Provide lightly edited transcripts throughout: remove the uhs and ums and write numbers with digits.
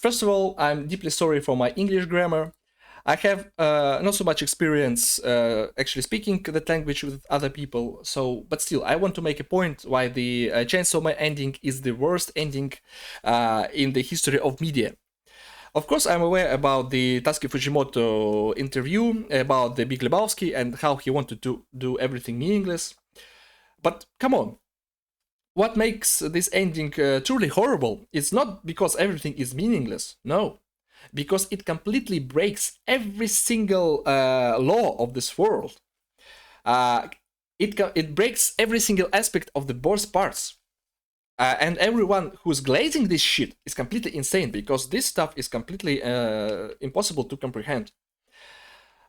First of all, I'm deeply sorry for my English grammar. I have not so much experience actually speaking that language with other people, but still, I want to make a point why the Chainsaw Man ending is the worst ending in the history of media. Of course, I'm aware about the Tatsuki Fujimoto interview about the Big Lebowski and how he wanted to do everything meaningless. But come on, what makes this ending truly horrible is not because everything is meaningless, no. Because it completely breaks every single law of this world. It breaks every single aspect of the both parts. And everyone who's glazing this shit is completely insane because this stuff is completely impossible to comprehend.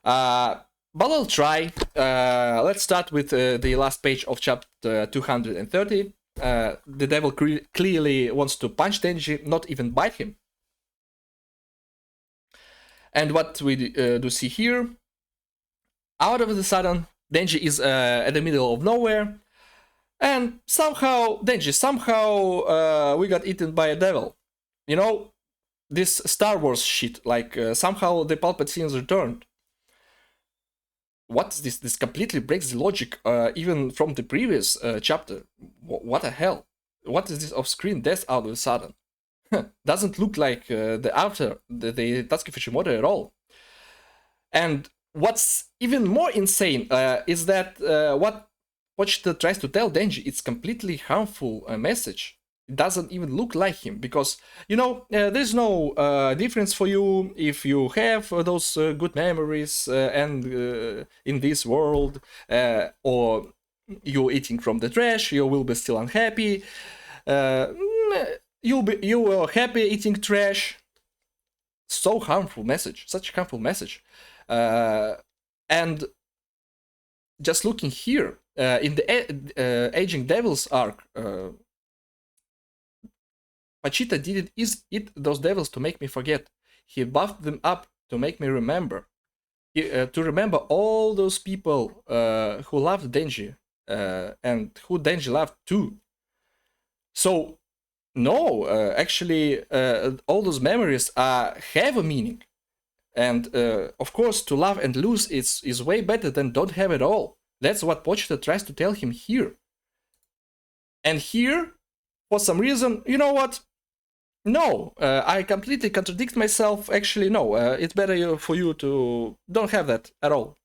But I'll try. Let's start with the last page of chapter 230. The devil clearly wants to punch Denji, not even bite him. And what we do see here, out of the sudden, Denji is at the middle of nowhere, and somehow we got eaten by a devil. You know, this Star Wars shit, like somehow the Palpatines returned. What is this? This completely breaks the logic, even from the previous chapter. What the hell? What is this off-screen death out of the sudden? Doesn't look like the Tatsuki Fujimoto at all. And what's even more insane is that what Pochita tries to tell Denji, it's completely harmful message. It doesn't even look like him because, there's no difference for you if you have those good memories and in this world, or you're eating from the trash, you will be still unhappy. You were happy eating trash. So harmful message, such a harmful message. And just looking here in the Aging Devils arc, Pochita didn't eat those devils to make me forget. He buffed them up to make me remember. To remember all those people who loved Denji and who Denji loved too. So no, actually, all those memories have a meaning. And of course, to love and lose is way better than don't have it all. That's what Pochita tries to tell him here. And here, for some reason, you know what? No, I completely contradict myself. Actually, no, it's better for you to don't have that at all.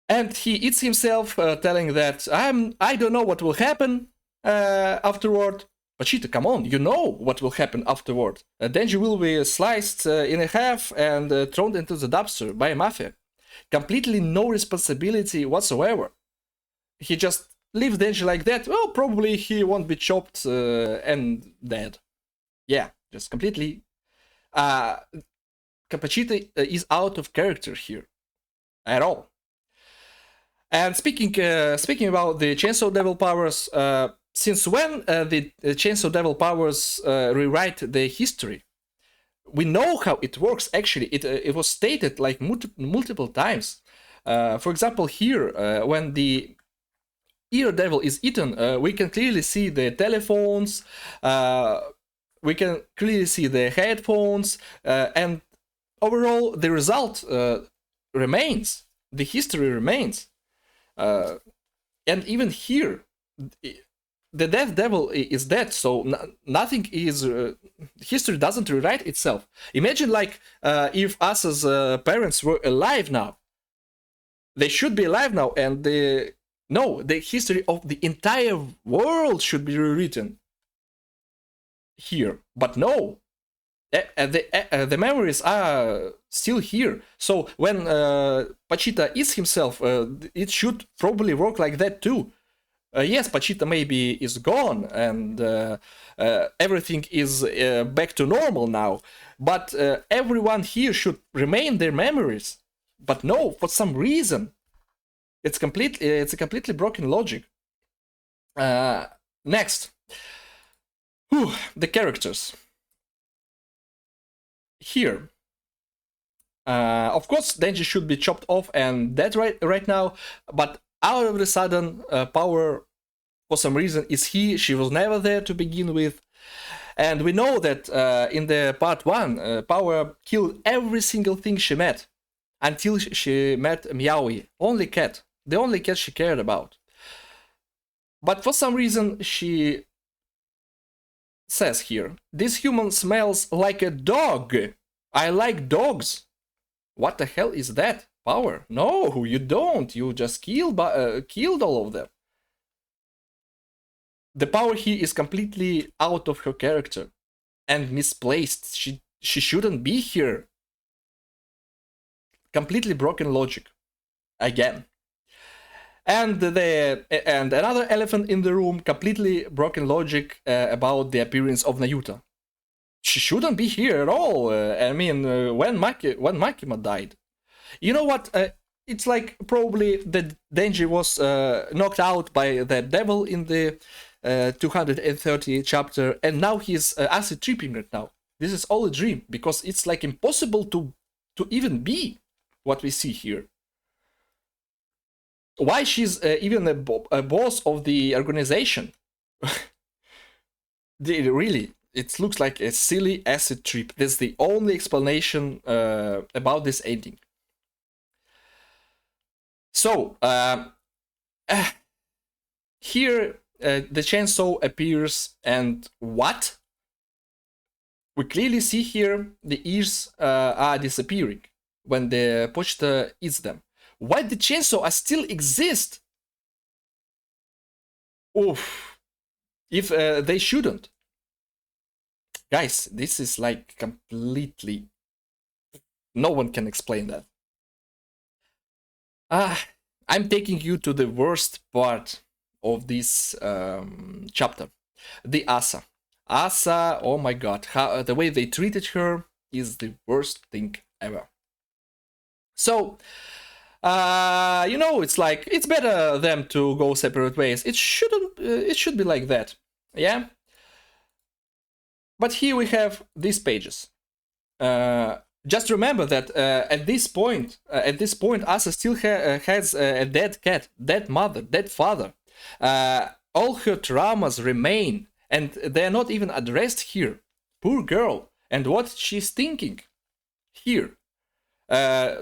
And he eats himself, telling that I don't know what will happen afterward. Pochita, come on, you know what will happen afterward. Denji will be sliced in half and thrown into the dumpster by a mafia. Completely no responsibility whatsoever. He just leaves Denji like that. Well, probably he won't be chopped and dead. Yeah, just completely. Pochita is out of character here at all. And speaking about the Chainsaw Devil powers, since when the Chainsaw Devil powers rewrite the history? We know how it works. Actually, it was stated like multiple times. For example, here when the Ear Devil is eaten, we can clearly see the telephones. We can clearly see the headphones, and overall the result remains. The history remains. And even here, the Death Devil is dead, so nothing is. History doesn't rewrite itself. Imagine, like, if Asa's parents were alive now. They should be alive now, and the history of the entire world should be rewritten here. But no, the memories are still here. So when Pochita eats himself, it should probably work like that too. Yes, Pochita maybe is gone and everything is back to normal now, but everyone here should remain their memories. But no, for some reason, it's a completely broken logic. Next, the characters. Here, of course, Denji should be chopped off and dead right now, but out of the sudden, Power, for some reason, is she was never there to begin with. And we know that in the part 1, Power killed every single thing she met until she met Meowie, only cat, the only cat she cared about. But for some reason she says here, this human smells like a dog. I like dogs. What the hell is that, Power? No, you don't. You just killed all of them. The Power here is completely out of her character and misplaced. She shouldn't be here. Completely broken logic. Again. And another elephant in the room, completely broken logic about the appearance of Nayuta. She shouldn't be here at all. When Makima died. You know what? It's like probably that Denji was knocked out by the devil in the 230 chapter, and now he's acid tripping right now. This is all a dream, because it's like impossible to even be what we see here. Why she's even a boss of the organization? Really, it looks like a silly acid trip. That's the only explanation about this ending. So, here the chainsaw appears, and what? We clearly see here the ears are disappearing when the pochta eats them. Why the chainsaw still exist? Oof. If they shouldn't. Guys, this is like completely... No one can explain that. I'm taking you to the worst part of this chapter. The Asa. Asa, oh my god. The way they treated her is the worst thing ever. So... it's like, it's better them to go separate ways. It should be like that. Yeah? But here we have these pages. Just remember that at this point, Asa still has a dead cat, dead mother, dead father. All her traumas remain, and they're not even addressed here. Poor girl. And what she's thinking here.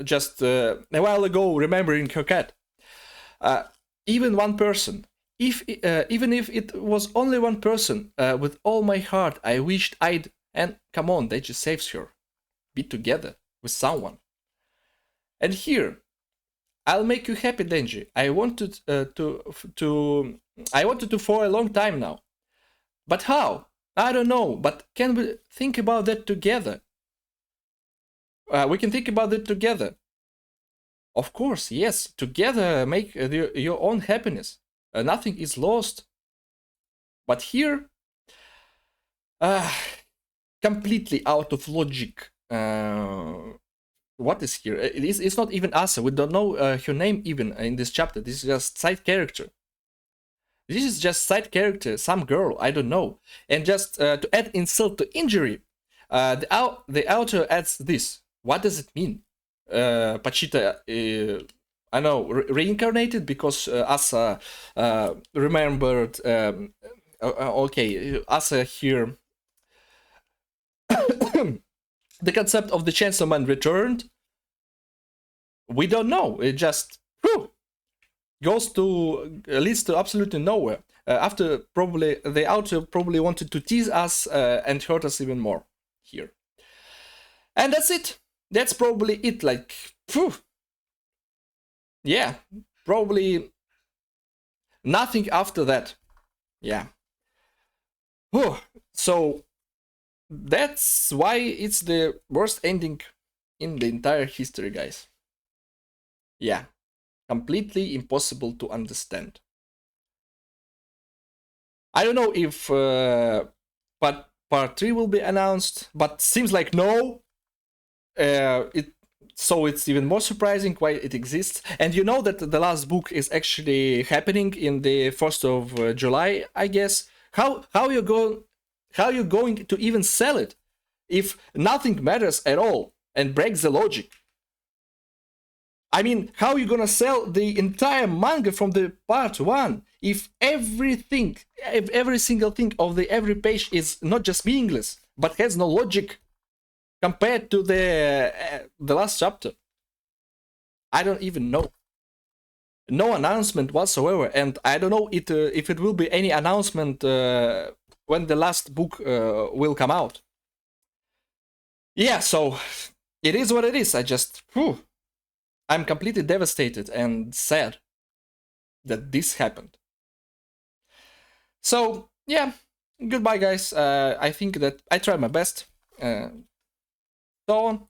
Just a while ago, remembering her cat. Even one person, even if it was only one person, with all my heart, I wished I'd... And come on, that just saves her. Be together with someone. And here, I'll make you happy, Denji. I wanted to for a long time now. But how? I don't know. But can we think about that together? We can think about it together. Of course, yes. Together, make your own happiness. Nothing is lost. But here, completely out of logic. What is here? It's not even Asa. We don't know her name even in this chapter. This is just side character. This is just side character, some girl, I don't know. And just to add insult to injury, the author adds this. What does it mean? Pachita, I know, reincarnated because Asa remembered. Okay, Asa here. The concept of the Chainsaw Man returned. We don't know. It just leads to absolutely nowhere. After probably the author probably wanted to tease us and hurt us even more here. And that's it. That's probably it. Like, yeah, probably nothing after that. Yeah. So that's why it's the worst ending in the entire history, guys. Yeah, completely impossible to understand. I don't know if part 3 will be announced, but seems like no. So it's even more surprising why it exists. And you know that the last book is actually happening in the 1st of July, I guess. How you going to even sell it if nothing matters at all and breaks the logic? I mean, how are you gonna sell the entire manga from the part 1 if everything, every single thing of every page is not just meaningless, but has no logic compared to the last chapter? I don't even know. No announcement whatsoever, and I don't know if it will be any announcement when the last book will come out. Yeah, so it is what it is. I'm completely devastated and sad that this happened. So yeah, goodbye, guys. I think that I tried my best. So on.